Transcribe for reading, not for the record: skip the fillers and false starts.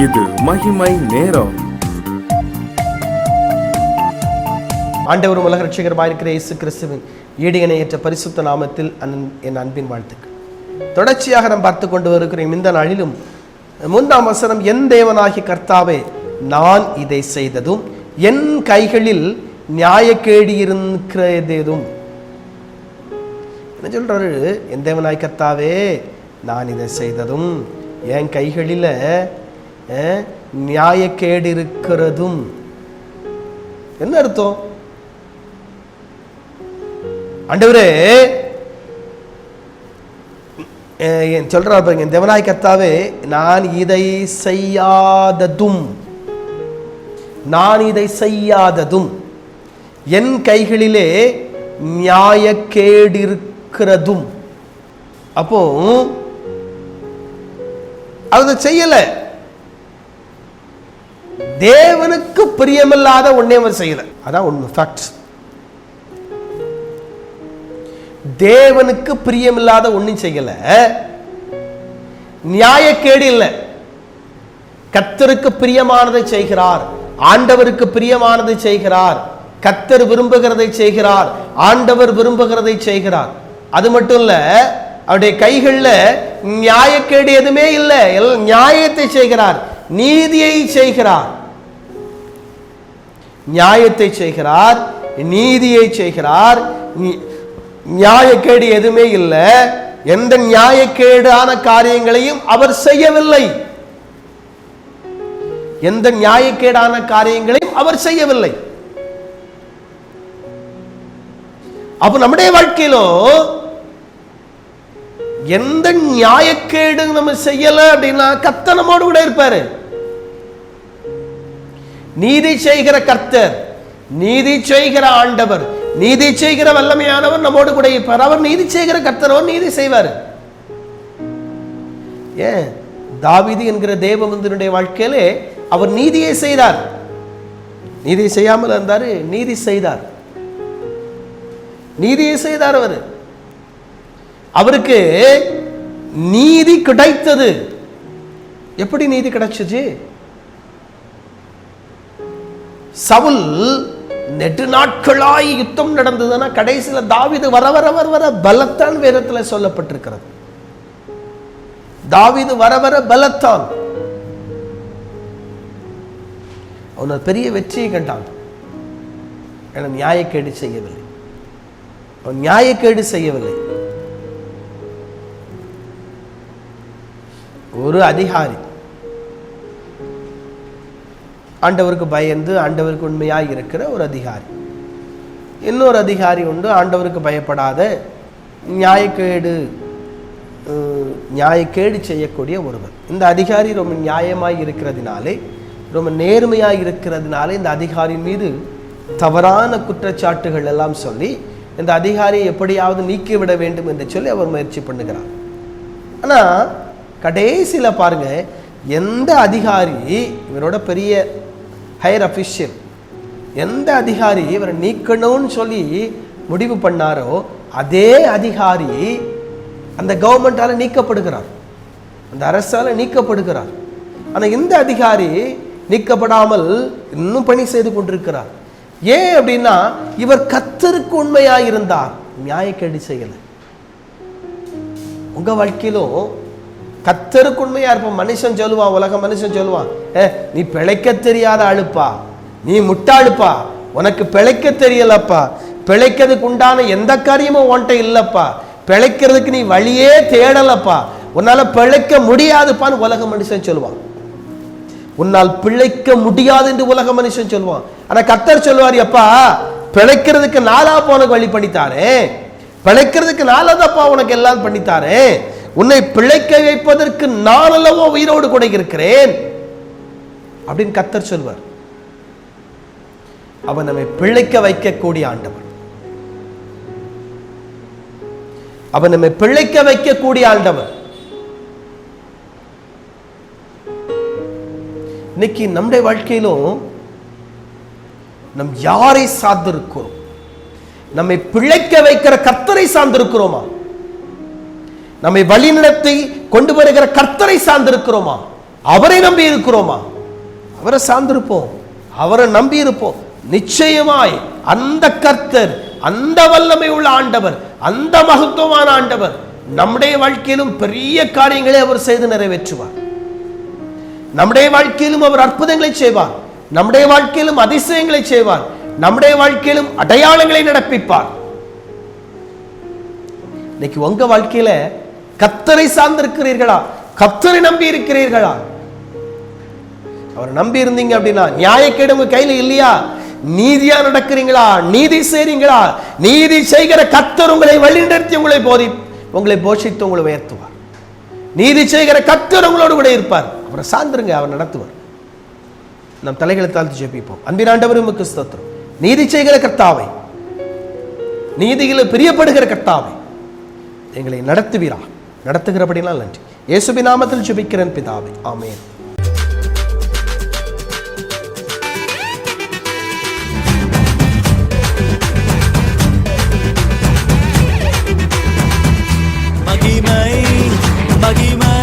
இது மகிமை நேரம். ஆண்டவரும் உலக ரட்சகருமாய் இருக்கிற இயேசு கிறிஸ்துவின் ஈடு இணையற்ற பரிசுத்த நாமத்தில் என் அன்பின் வாழ்த்துக்கள். தொடர்ச்சியாக நாம் பார்த்து கொண்டு வருகிற இந்த நாளிலும் 3ஆம் வசனம், என் தேவனாகிய கர்த்தாவே, நான் இதை செய்ததும் என் கைகளில் நியாயக்கேடு இருக்கிறதும். என்ன சொல்றாரு? என் தேவனாகிய கர்த்தாவே, நான் இதை செய்ததும் என் கைகளில் நியாயக்கேடு இருக்கிறதும். என்ன அர்த்தம்? ஆண்டவரே சொல்றாரு பாருங்க, என் தேவனாகிய கர்த்தாவே, நான் இதை செய்யாததும் என் கைகளிலே நியாயக்கேடு இருக்கிறதும். அப்போ அதை செய்யல. தேவனுக்கு பிரியமில்லாத ஒன்னே அவர் செய்யல. அதான் உண்மை, ஃபேக்ட். தேவனுக்கு பிரியமில்லாத ஒன்னும் செய்யல. நியாயக்கேடு இல்லை. கர்த்தருக்கு பிரியமானதை செய்கிறார், ஆண்டவருக்கு பிரியமானதை செய்கிறார், கர்த்தர் விரும்புகிறதை செய்கிறார், ஆண்டவர் விரும்புகிறதை செய்கிறார். அது மட்டும் இல்ல, அவருடைய கைகள்ல நியாயக்கேடு எதுவுமே இல்லை. நியாயத்தை செய்கிறார், நீதியை செய்கிறார், நியாயத்தை செய்கிறார், நீதியை செய்கிறார். நியாயக்கேடு எதுவுமே இல்லை. எந்த நியாயக்கேடான காரியங்களையும் அவர் செய்யவில்லை. எந்த நியாயக்கேடான காரியங்களையும் அவர் செய்யவில்லை. அப்ப நம்முடைய வாழ்க்கையிலும் எந்த நியாயக்கேடு நம்ம செய்யல அப்படின்னா கர்த்தர் நம்மோடு கூட இருப்பாரு. நீதி செய்கிற கர்த்தர், நீதி செய்கிற ஆண்டவர், நீதி செய்கிற வல்லமையானவர் நம்மோடு கூட இருப்பார். அவர் நீதி செய்கிற கர்த்தர், அவர் நீதி செய்வார். ஏன் தாவீது என்கிற தேவமந்திரனுடைய வாழ்க்கையிலே அவர் நீதியை செய்தார். நீதி செய்யாமல் இருந்தாரு, நீதி செய்தார், நீதியை செய்தார். அவருக்கு நீதி கிடைத்தது. எப்படி நீதி கிடைச்சது? சவுல் நெடு நாட்களாய் யுத்தம் நடந்ததுன்னா கடைசியில தாவீது வர வர வர வர பலத்தான் வேதத்தில் சொல்லப்பட்டிருக்கிறது. தாவீது வர வர பலத்தான். அவன் பெரிய வெற்றியை கண்டான். ஏன்னா நியாயக்கேடு செய்யவில்லை. அவன் நியாயக்கேடு செய்யவில்லை. ஒரு அதிகாரி ஆண்டவருக்கு பயந்து ஆண்டவருக்கு உண்மையாக இருக்கிற ஒரு அதிகாரி, இன்னொரு அதிகாரி உண்டு ஆண்டவருக்கு பயப்படாத நியாயக்கேடு செய்யக்கூடிய ஒருவர். இந்த அதிகாரி ரொம்ப நியாயமாய் இருக்கிறதுனாலே, ரொம்ப நேர்மையாக இருக்கிறதுனாலே இந்த அதிகாரியின் மீது தவறான குற்றச்சாட்டுகள் எல்லாம் சொல்லி இந்த அதிகாரியை எப்படியாவது நீக்கிவிட வேண்டும் என்று சொல்லி அவர் முயற்சி பண்ணுகிறார். ஆனால் கடைசியில் பாருங்க, எந்த அதிகாரி இவரோட பெரிய ஹையர் அஃபிஷியல், எந்த அதிகாரி இவரை நீக்கணும்னு சொல்லி முடிவு பண்ணாரோ அதே அதிகாரி அந்த கவர்மெண்டால நீக்கப்படுகிறார், அந்த அரசால நீக்கப்படுகிறார். ஆனால் இந்த அதிகாரி நீக்கப்படாமல் இன்னும் பணி செய்து கொண்டிருக்கிறார். ஏன் அப்படின்னா இவர் கர்த்தருக்கு உண்மையாக இருந்தார், நியாயக்கேடு செய்யல. உங்க வாழ்க்கையிலும் கர்த்தருக்கு உண்மையா இருப்போம். மனுஷன் சொல்லுவான், உலக மனுஷன் சொல்லுவான், நீ பிழைக்க தெரியாத ஆளுப்பா, நீ முட்டாளுப்பா, உனக்கு பிழைக்க தெரியலப்பா, பிழைக்கிறதுக்கு உண்டான எந்த காரியமும் உன்கிட்ட இல்லப்பா, பிழைக்கிறதுக்கு நீ வழியே தேடலப்பா, உன்னால பிழைக்க முடியாதுப்பான்னு உலக மனுஷன் சொல்லுவான். உன்னால் பிழைக்க முடியாது என்று உலக மனுஷன் சொல்லுவான். ஆனா கர்த்தர் சொல்லுவார், எப்பா பிழைக்கிறதுக்கு நாளாப்பா உனக்கு வழி பண்ணித்தாரே, பிழைக்கிறதுக்கு நாளாதப்பா உனக்கு எல்லாம் பண்ணித்தாரே, உன்னை பிழைக்க வைப்பதற்கு நான் அல்லவோ உயிரோடு கூட இருக்கிறேன் அப்படின்னு கர்த்தர் சொல்வார். அவன் நம்மை பிழைக்க வைக்கக்கூடிய ஆண்டவர், அவன் நம்மை பிழைக்க வைக்கக்கூடிய ஆண்டவர். இன்னைக்கு நம்முடைய வாழ்க்கையிலும் நம் யாரை சார்ந்திருக்கிறோம்? நம்மை பிழைக்க வைக்கிற கர்த்தரை சார்ந்திருக்கிறோமா? நம்மை வழிநடத்தி கொண்டு வருகிற கர்த்தரை சார்ந்திருக்கிறோமா? அவரை நம்பி இருக்கிறோமா? அவரை சார்ந்திருப்போம், அவரை நம்பி இருப்போம். நிச்சயமாய் அந்த கர்த்தர், அந்த வல்லமை உள்ள ஆண்டவர், அந்த மகத்துவமான ஆண்டவர் நம்முடைய வாழ்க்கையிலும் பெரிய காரியங்களை அவர் செய்து நிறைவேற்றுவார். நம்முடைய வாழ்க்கையிலும் அவர் அற்புதங்களை செய்வார். நம்முடைய வாழ்க்கையிலும் அதிசயங்களை செய்வார். நம்முடைய வாழ்க்கையிலும் அடையாளங்களை நடப்பிப்பார். இன்னைக்கு உங்க வாழ்க்கையில கர்த்தரை சார்ந்திருக்கிறீர்களா? கர்த்தரை நம்பி இருக்கிறீர்களா? அவர் நம்பி இருந்தீங்க அப்படின்னா, நியாயக்கேடு உங்க கையில இல்லையா? நீதியா நடக்கிறீங்களா? நீதி செய்றீங்களா? நீதி செய்கிற கர்த்தர் உங்களை வழிநடத்தி உங்களை போஷித்து உங்களை உயர்த்துவார். நீதி செய்கிற கர்த்தர் உங்களோடு கூட இருப்பார். அவரை சார்ந்துருங்க, அவர் நடத்துவார். நம் தலைகளை தாழ்த்தி ஜெபிப்போம். அன்பின் ஆண்டவரே, உமக்கு ஸ்தோத்திரம். நீதி செய்கிற கர்த்தாவை, நீதிகளை பிரியப்படுகிற கர்த்தாவை எங்களை நடத்துவீரா. நடத்துகிறபடினால் நன்றி. இயேசுவின் நாமத்தில் ஜெபிக்கிறேன் பிதாவே, ஆமென். மகிமை மகிமை